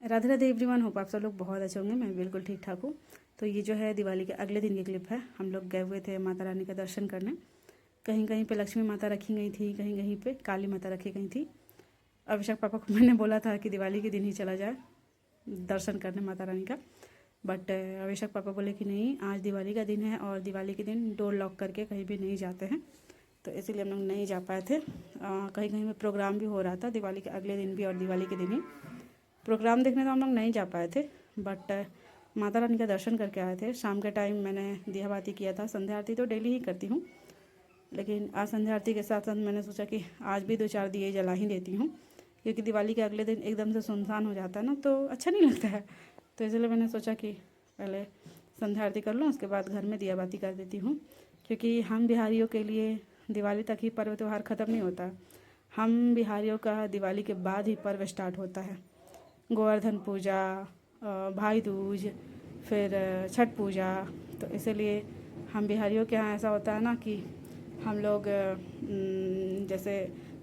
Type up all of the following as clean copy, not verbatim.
Radhe Radhe everyone, hope आप सब लोग बहुत अच्छे होंगे। मैं बिल्कुल ठीक ठाक हूँ। तो ये जो है दिवाली के अगले दिन की क्लिप है। हम लोग गए हुए थे माता रानी का दर्शन करने। कहीं कहीं पे लक्ष्मी माता रखी गई थी, कहीं कहीं पे काली माता रखी गई थी। अभिषेक पापा को मैंने बोला था कि दिवाली के दिन ही चला जाए दर्शन करने माता रानी का, बट अभिषेक पापा बोले कि नहीं, आज दिवाली का दिन है और दिवाली के दिन डोर लॉक करके कहीं भी नहीं जाते हैं। तो इसीलिए हम लोग नहीं जा पाए थे। कहीं कहीं में प्रोग्राम भी हो रहा था दिवाली के अगले दिन भी और दिवाली के दिन ही। प्रोग्राम देखने तो हम लोग नहीं जा पाए थे, बट माता रानी का दर्शन करके आए थे। शाम के टाइम मैंने दिया बाती किया था। संध्या आरती तो डेली ही करती हूँ, लेकिन आज संध्या आरती के साथ साथ मैंने सोचा कि आज भी 2-4 दिए जला ही देती हूँ, क्योंकि दिवाली के अगले दिन एकदम से सुनसान हो जाता है ना, तो अच्छा नहीं लगता है। तो इसलिए मैंने सोचा कि पहले संध्या आरती कर लूँ, उसके बाद घर में दिया बाती कर देती हूँ। क्योंकि हम बिहारियों के लिए दिवाली तक ही पर्व त्यौहार ख़त्म नहीं होता। हम बिहारियों का दिवाली के बाद ही पर्व स्टार्ट होता है। गोवर्धन पूजा, भाई दूज, फिर छठ पूजा। तो इसीलिए हम बिहारियों के यहाँ ऐसा होता है ना कि हम लोग जैसे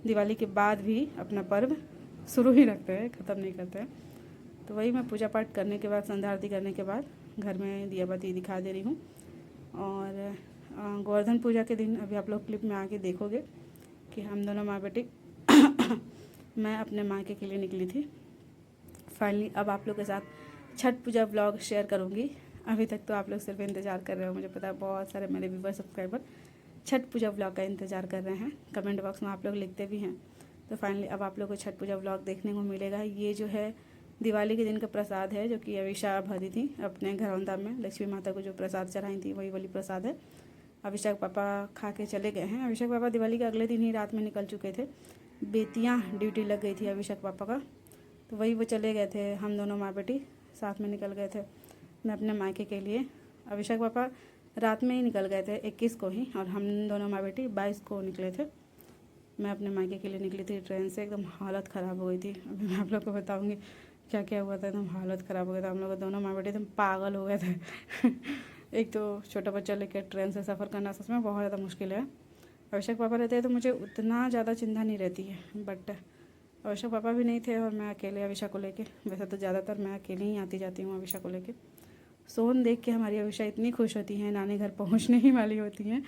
दिवाली के बाद भी अपना पर्व शुरू ही रखते हैं, ख़त्म नहीं करते हैं। तो वही मैं पूजा पाठ करने के बाद, संध्या आरती करने के बाद घर में दिया बाती दिखा दे रही हूँ। और गोवर्धन पूजा के दिन अभी आप लोग क्लिप में आके देखोगे कि हम दोनों माँ बेटी मैं अपने मायके के लिए निकली थी। फाइनली अब आप लोग के साथ छठ पूजा व्लॉग शेयर करूँगी। अभी तक तो आप लोग सिर्फ इंतज़ार कर रहे हो, मुझे पता है बहुत सारे मेरे व्यूवर सब्सक्राइबर छठ पूजा व्लॉग का इंतज़ार कर रहे हैं। कमेंट बॉक्स में आप लोग लिखते भी हैं। तो फाइनली अब आप लोग को छठ पूजा व्लॉग देखने को मिलेगा। ये जो है दिवाली के दिन का प्रसाद है, जो कि अविशा भरी थी अपने घरौंदा में। लक्ष्मी माता को जो प्रसाद चढ़ाई थी वही वाली प्रसाद है। अभिषेक पापा खा के चले गए हैं। अभिषेक पापा दिवाली के अगले दिन ही रात में निकल चुके थे। बेतियाँ ड्यूटी लग गई थी अभिषेक पापा का, तो वही वो चले गए थे। हम दोनों माँ बेटी साथ में निकल गए थे मैं अपने मायके के लिए। अभिषेक पापा रात में ही निकल गए थे 21 को ही, और हम दोनों माँ बेटी 22 को निकले थे। मैं अपने मायके के लिए निकली थी ट्रेन से। एकदम हालत ख़राब हो गई थी। अभी मैं आप लोग को बताऊँगी क्या क्या हुआ था। एकदम हालत ख़राब हो गया था। हम लोग दोनों माँ बेटी एकदम पागल हो गए थे एक तो छोटा बच्चा लेकर ट्रेन से सफ़र करना सच में बहुत ज़्यादा मुश्किल है। अभिषेक पापा रहते हैं तो मुझे उतना ज़्यादा चिंता नहीं रहती है, बट अविशा पापा भी नहीं थे और मैं अकेले अविशा को लेके। वैसे तो ज़्यादातर मैं अकेले ही आती जाती हूँ अविशा को लेके। सोन देख के हमारी अविशा इतनी खुश होती है, नानी घर पहुँचने ही वाली होती हैं,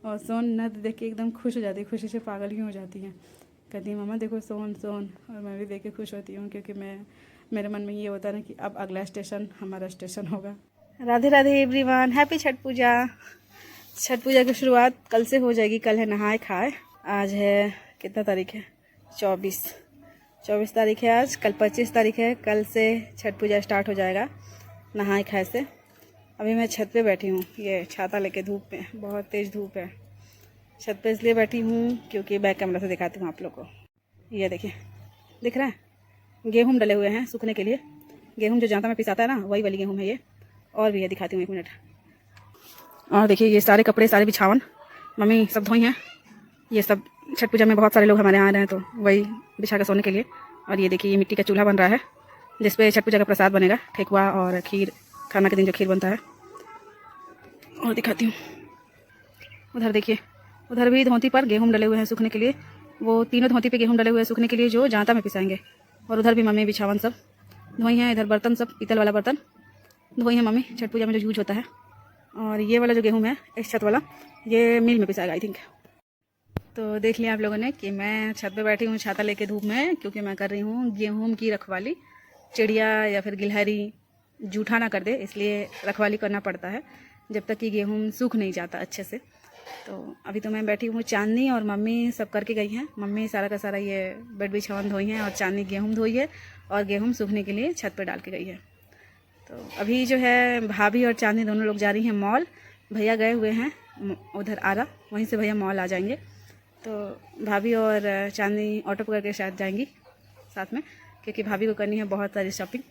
और सोन नद देख के एकदम खुश हो जाती है, खुशी से पागल ही हो जाती हैं। कहती है मामा देखो सोन सोन, और मैं भी देख के खुश होती हूँ, क्योंकि मेरे मन में ये होता है ना कि अब अगला स्टेशन हमारा स्टेशन होगा। राधे राधे एवरीवन, हैप्पी छठ पूजा। छठ पूजा की शुरुआत कल से हो जाएगी। कल है नहाए खाए। आज है कितना तारीख है? 24 तारीख है आज। कल 25 तारीख है। कल से छठ पूजा स्टार्ट हो जाएगा नहाए खाए से। अभी मैं छत पे बैठी हूँ, ये छाता लेके, धूप में बहुत तेज़ धूप है। छत पे इसलिए बैठी हूँ क्योंकि बैक कैमरा से दिखाती हूँ आप लोग को। ये देखिए, दिख रहा है? गेहूँ डले हुए हैं सूखने के लिए। गेहूँ जो जाता में पिसाता है ना, वही वाली गेहूँ है ये। और भी है, दिखाती हूँ 1 मिनट। और देखिए ये सारे कपड़े, सारे बिछावन मम्मी सब धोई हैं। ये सब छठ पूजा में बहुत सारे लोग हमारे यहाँ आ रहे हैं, तो वही बिछा कर सोने के लिए। और ये देखिए ये मिट्टी का चूल्हा बन रहा है, जिसपे छठ पूजा का प्रसाद बनेगा, ठेकुआ और खीर। खाना के दिन जो खीर बनता है। और दिखाती हूँ, उधर देखिए, उधर भी धोती पर गेहूँ डले हुए हैं सूखने के लिए। वो तीनों धोती पे गेहूँ डले हुए हैं सूखने के लिए, जो जांता में पिसाएंगे। और उधर भी मम्मी बिछावन सब धोई हैं। इधर बर्तन सब, पीतल वाला बर्तन धोई हैं मम्मी, छठ पूजा में जो यूज होता है। और ये वाला जो गेहूँ है इस छत वाला, ये मिल में पिसाएगा आई थिंक। तो देख लिया आप लोगों ने कि मैं छत पे बैठी हूँ छाता लेके धूप में, क्योंकि मैं कर रही हूँ गेहूँ की रखवाली। चिड़िया या फिर गिलहरी जूठा ना कर दे, इसलिए रखवाली करना पड़ता है जब तक कि गेहूँ सूख नहीं जाता अच्छे से। तो अभी तो मैं बैठी हूँ। चांदनी और मम्मी सब करके गई हैं। मम्मी सारा का सारा ये बेड बिछावन धोई हैं, और चांदनी गेहूँ धोई है, और गेहूँ सूखने के लिए छत पर डाल के गई है। तो अभी जो है भाभी और चांदनी दोनों लोग जा रही हैं मॉल। भैया गए हुए हैं उधर आरा, वहीं से भैया मॉल आ जाएंगे। तो भाभी और चांदनी ऑटो पकड़ के शायद जाएंगी साथ में, क्योंकि भाभी को करनी है बहुत सारी शॉपिंग।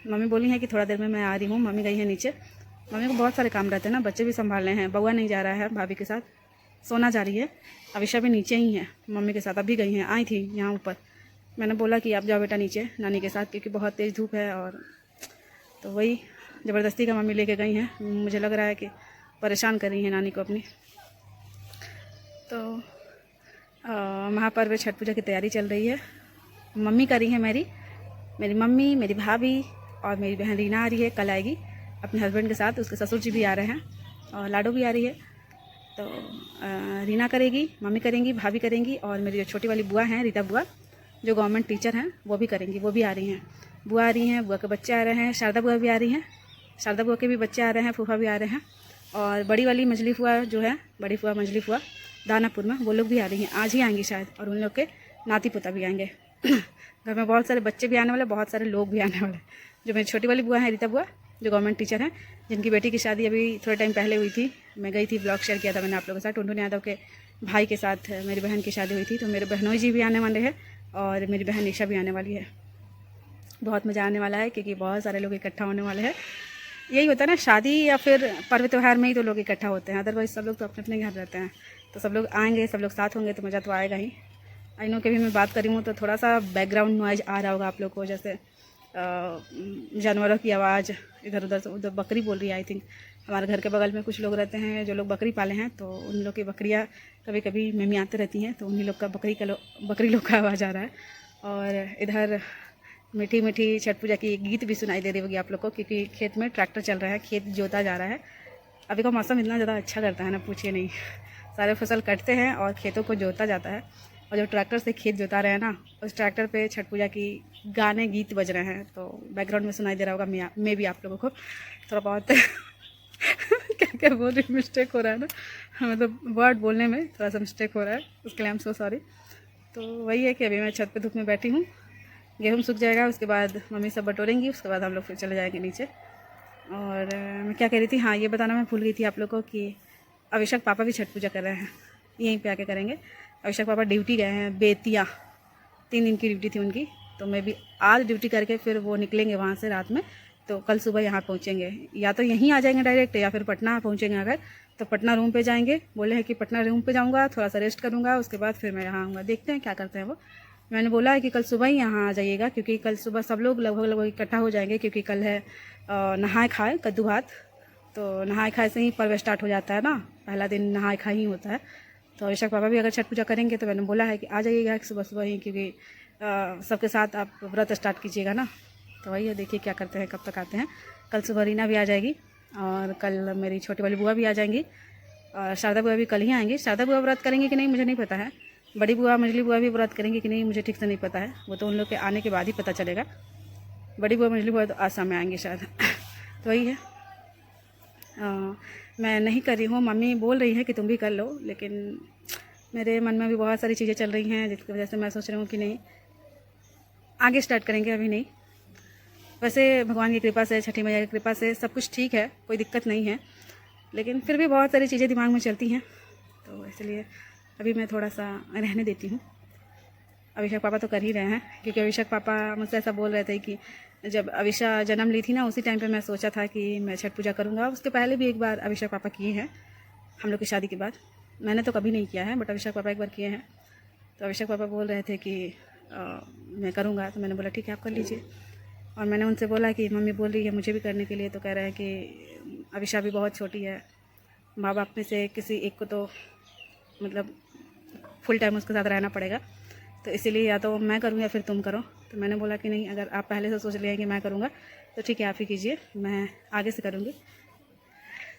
मम्मी बोली है कि थोड़ा देर में मैं आ रही हूँ। मम्मी गई है नीचे। मम्मी को बहुत सारे काम रहते हैं ना, बच्चे भी संभालने हैं। बउआ नहीं जा रहा है भाभी के साथ, सोना जा रही है। अविशा भी नीचे ही है मम्मी के साथ, अभी गई हैं। आई थी यहाँ ऊपर, मैंने बोला कि आप जाओ बेटा नीचे नानी के साथ, क्योंकि बहुत तेज़ धूप है। और तो वही ज़बरदस्ती का मम्मी लेके गई हैं। मुझे लग रहा है कि परेशान कर रही हैं नानी को अपनी। तो महापर्व छठ पूजा की तैयारी चल रही है। मम्मी कर रही है मेरी, मेरी मम्मी, मेरी भाभी और मेरी बहन रीना आ रही है, कल आएगी अपने हस्बैंड के साथ। उसके ससुर जी भी आ रहे हैं और लाडो भी आ रही है। तो रीना करेगी, मम्मी करेंगी, भाभी करेंगी और मेरी जो छोटी वाली बुआ हैं, रीता बुआ, जो गवर्नमेंट टीचर हैं, वो भी करेंगी, वो भी आ रही हैं। बुआ आ रही हैं, बुआ के बच्चे आ रहे हैं, शारदा बुआ भी आ रही हैं, शारदा बुआ के भी बच्चे आ रहे हैं, फूफा भी आ रहे हैं। और बड़ी वाली मंजली फुआ जो है, बड़ी फुआ मंजली फुआ दानापुर में, वो लोग भी आ रही हैं, आज ही आएंगी शायद। और उन लोग के नाती पोता भी आएंगे। घर में बहुत सारे बच्चे भी आने वाले, बहुत सारे लोग भी आने वाले। जो मेरी छोटी वाली बुआ है, रीता बुआ, जो गवर्नमेंट टीचर हैं, जिनकी बेटी की शादी अभी थोड़े टाइम पहले हुई थी। मैं गई थी, ब्लॉग शेयर किया था मैंने आप लोगों के साथ। टुनटुन यादव के भाई के साथ मेरी बहन की शादी हुई थी। तो मेरे बहनोई जी भी आने वाले हैं और मेरी बहन निशा भी आने वाली है। बहुत मज़ा आने वाला है क्योंकि बहुत सारे लोग इकट्ठा होने वाले हैं। यही होता है ना, शादी या फिर पर्व त्यौहार में ही तो लोग इकट्ठा होते हैं, अदरवाइज सब लोग तो अपने अपने घर रहते हैं। तो सब लोग आएंगे, सब लोग साथ होंगे तो मज़ा तो आएगा ही। आई नो कि भी मैं बात कर रही हूँ तो थोड़ा सा बैकग्राउंड नॉइज आ रहा होगा आप लोग को, जैसे जानवरों की आवाज़, इधर उधर से उधर बकरी बोल रही है। आई थिंक हमारे घर के बगल में कुछ लोग रहते हैं जो लोग बकरी पाले हैं, तो उन लोग की बकरियाँ कभी कभी मिमियाते रहती हैं, तो उन्हीं लोग का बकरी लोग का आवाज़ आ रहा है। और इधर मीठी मीठी छठ पूजा की गीत भी सुनाई दे रही होगी आप लोग को, क्योंकि खेत में ट्रैक्टर चल रहा है, खेत जोता जा रहा है। अभी का मौसम इतना ज़्यादा अच्छा करता है ना, पूछिए नहीं। सारे फसल कटते हैं और खेतों को जोता जाता है, और जो ट्रैक्टर से खेत जोता रहे हैं ना, उस ट्रैक्टर पे छठ पूजा की गाने गीत बज रहे हैं। तो बैकग्राउंड में सुनाई दे रहा होगा मैं भी आप लोगों को थोड़ा बहुत क्या क्या बोल रही, मिस्टेक हो रहा है ना, मतलब वर्ड बोलने में थोड़ा सा मिस्टेक हो रहा है, उसके लिए आई एम सो सॉरी। तो वही है कि अभी मैं छत पे धूप में बैठी हूँ, गेहूँ सूख जाएगा, उसके बाद मम्मी सब बटोरेंगी, उसके बाद हम लोग फिर चले जाएंगे नीचे। और मैं क्या कह रही थी, हाँ ये बताना मैं भूल गई थी आप लोग को कि अभिषेक पापा भी छठ पूजा कर रहे हैं, यहीं पे आके करेंगे। अभिषेक पापा ड्यूटी गए हैं बेतिया, 3 दिन की ड्यूटी थी उनकी। तो मैं भी आज ड्यूटी करके फिर वो निकलेंगे वहाँ से रात में, तो कल सुबह यहाँ पहुँचेंगे। या तो यहीं आ जाएंगे डायरेक्ट, या फिर पटना पहुँचेंगे। अगर तो पटना रूम पे जाएंगे, बोले हैं कि पटना रूम पे जाऊँगा, थोड़ा सा रेस्ट करूँगा, उसके बाद फिर मैं यहाँ आऊँगा। देखते हैं क्या करते हैं वो। मैंने बोला है कि कल सुबह ही यहाँ आ जाइएगा, क्योंकि कल सुबह सब लोग लगभग इकट्ठा हो जाएंगे, क्योंकि कल है नहाए खाए कद्दू भात। तो नहाए खाए से ही पर्व स्टार्ट हो जाता है ना, पहला दिन नहाए खाए ही होता है। तो अभिषेक पापा भी अगर छठ पूजा करेंगे तो मैंने बोला है कि आ जाइएगा सुबह सुबह ही, क्योंकि सबके साथ आप व्रत स्टार्ट कीजिएगा ना। तो वही है, देखिए क्या करते हैं, कब तक आते हैं। कल सुबह रीना भी आ जाएगी और कल मेरी छोटी वाली बुआ भी आ जाएंगी, और शारदा बुआ भी कल ही आएंगी। शारदा बुआ व्रत करेंगे कि नहीं मुझे नहीं पता है, बड़ी बुआ मंजली बुआ भी व्रत करेंगे कि नहीं मुझे ठीक से नहीं पता है, वो तो उन लोग के आने के बाद ही पता चलेगा। बड़ी बुआ मंजली बुआ तो आसाम में आएंगे शायद। तो वही है, मैं नहीं कर रही हूँ, मम्मी बोल रही है कि तुम भी कर लो, लेकिन मेरे मन में भी बहुत सारी चीज़ें चल रही हैं, जिसकी वजह से मैं सोच रही हूँ कि नहीं आगे स्टार्ट करेंगे, अभी नहीं। वैसे भगवान की कृपा से, छठी मैया की कृपा से सब कुछ ठीक है, कोई दिक्कत नहीं है, लेकिन फिर भी बहुत सारी चीज़ें दिमाग में चलती हैं, तो इसलिए अभी मैं थोड़ा सा रहने देती हूँ। अभिषेक पापा तो कर ही रहे हैं, क्योंकि अभिषेक पापा मुझसे ऐसा बोल रहे थे कि जब अविशा जन्म ली थी ना, उसी टाइम पे मैं सोचा था कि मैं छठ पूजा करूँगा। उसके पहले भी एक बार अभिषेक पापा किए हैं, हम लोग की शादी के बाद। मैंने तो कभी नहीं किया है, बट अभिषेक पापा एक बार किए हैं। तो अभिषेक पापा बोल रहे थे कि मैं करूँगा, तो मैंने बोला ठीक है आप कर लीजिए। और मैंने उनसे बोला कि मम्मी बोल रही है मुझे भी करने के लिए, तो कह रहे हैं कि अविशा भी बहुत छोटी है, माँ बाप में से किसी एक को तो मतलब फुल टाइम उसके साथ रहना पड़ेगा, तो इसीलिए या तो मैं करूँ या फिर तुम करो। तो मैंने बोला कि नहीं, अगर आप पहले से सोच लिया कि मैं करूँगा तो ठीक है आप ही कीजिए, मैं आगे से करूँगी।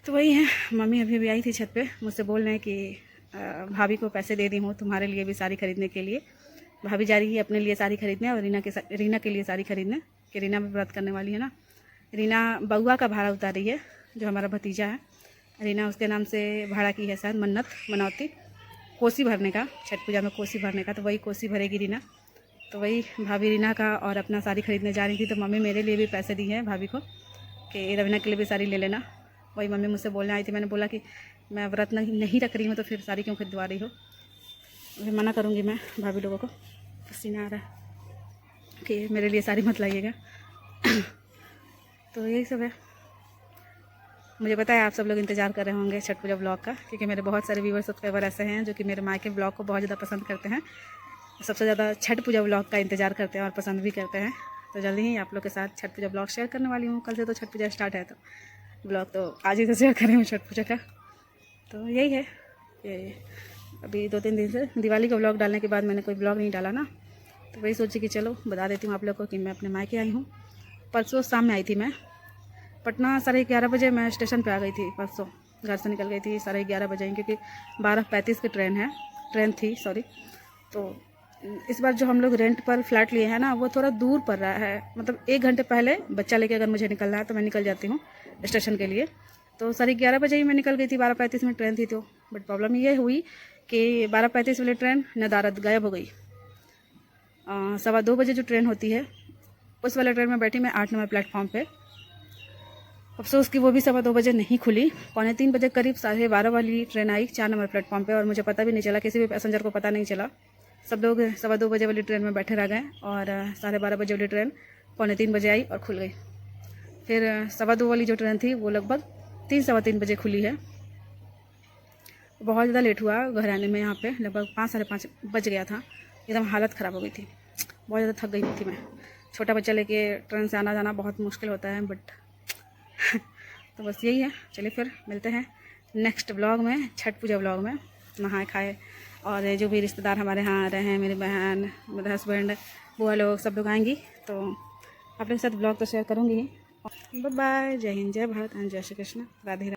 तो वही है, मम्मी अभी भी आई थी छत पे, मुझसे बोल रहे हैं कि भाभी को पैसे दे दी हूँ तुम्हारे लिए भी साड़ी खरीदने के लिए। भाभी जा रही है अपने लिए साड़ी खरीदने और रीना के लिए साड़ी खरीदने, कि रीना भी व्रत करने वाली है ना। रीना बउआ का भाड़ा उतार रही है, जो हमारा भतीजा है। रीना उसके नाम से भाड़ा की है शायद, मन्नत मनौती, कोसी भरने का, छठ पूजा में कोसी भरने का, तो वही कोसी भरेगी रीना। तो वही भाभी रीना का और अपना साड़ी खरीदने जा रही थी, तो मम्मी मेरे लिए भी पैसे दी हैं भाभी को कि रवीना के लिए भी साड़ी ले लेना। वही मम्मी मुझसे बोलने आई थी, मैंने बोला कि मैं व्रत नहीं रख रही हूँ तो फिर साड़ी क्यों खरीदवा रही हो। अभी मना करूँगी मैं भाभी लोगों को, पसीना आ रहा है, कि मेरे लिए साड़ी मत लाइएगा। तो यही सब है। मुझे पता है आप सब लोग इंतज़ार कर रहे होंगे छठ पूजा ब्लॉग का, क्योंकि मेरे बहुत सारे व्यूवर सब्सक्राइबर ऐसे हैं जो कि मेरे माँ के ब्लॉग को बहुत ज़्यादा पसंद करते हैं, सबसे ज़्यादा छठ पूजा ब्लॉग का इंतज़ार करते हैं और पसंद भी करते हैं। तो जल्दी ही आप लोग के साथ छठ पूजा ब्लॉग शेयर करने वाली हूँ। कल से तो छठ पूजा स्टार्ट है, तो ब्लॉग तो आज ही से शेयर कर रही हूँ छठ पूजा का। तो यही है, ये अभी 2-3 दिन से दिवाली का ब्लॉग डालने के बाद मैंने कोई ब्लॉग नहीं डाला ना, तो वही सोची कि चलो बता देती हूँ आप लोग को कि मैं अपने मायके आई हूँ। परसों शाम में आई थी मैं पटना, 11:30 बजे मैं स्टेशन पे आ गई थी। परसों घर से निकल गई थी 11:30 बजे, क्योंकि 12:35 की ट्रेन थी सॉरी। तो इस बार जो हम लोग रेंट पर फ्लैट लिए हैं ना, वो थोड़ा दूर पड़ रहा है। मतलब 1 घंटे पहले बच्चा लेके अगर मुझे निकलना है तो मैं निकल जाती हूँ स्टेशन के लिए। तो 11:30 बजे ही मैं निकल गई थी, 12:35 में ट्रेन थी। तो बट प्रॉब्लम ये हुई कि 12:35 वाली ट्रेन नदारद गायब हो गई। 2:15 बजे जो ट्रेन होती है उस वाले ट्रेन में बैठी मैं 8 नंबर प्लेटफॉर्म पे। अफसोस कि वो भी 2:15 बजे नहीं खुली। 2:45 बजे करीब 12:30 वाली ट्रेन आई 4 नंबर प्लेटफॉर्म पे, और मुझे पता भी नहीं चला, किसी भी पैसेंजर को पता नहीं चला। सब लोग 2:15 बजे वाली ट्रेन में बैठे रह गए, और 12:30 बजे वाली ट्रेन 2:45 बजे आई और खुल गई। फिर 2:15 वाली जो ट्रेन थी वो लगभग 3-3:15 बजे खुली है। बहुत ज़्यादा लेट हुआ घर आने में। यहाँ पे लगभग 5-5:30 बज गया था। एकदम हालत ख़राब हो गई थी, बहुत ज़्यादा थक गई थी मैं। छोटा बच्चा लेके ट्रेन से आना जाना बहुत मुश्किल होता है, बट तो बस यही है। चलिए फिर मिलते हैं नेक्स्ट व्लॉग में, छठ पूजा व्लॉग में। नहाए खाए और जो भी रिश्तेदार हमारे यहाँ आ रहे हैं, मेरी बहन, मेरे हस्बैंड, बुआ लोग, सब लोग आएंगी तो आप लोग के साथ व्लॉग तो शेयर करूँगी। बाय बाय, जय हिंद, जय भारत एंड जय श्री कृष्ण, राधे राधे।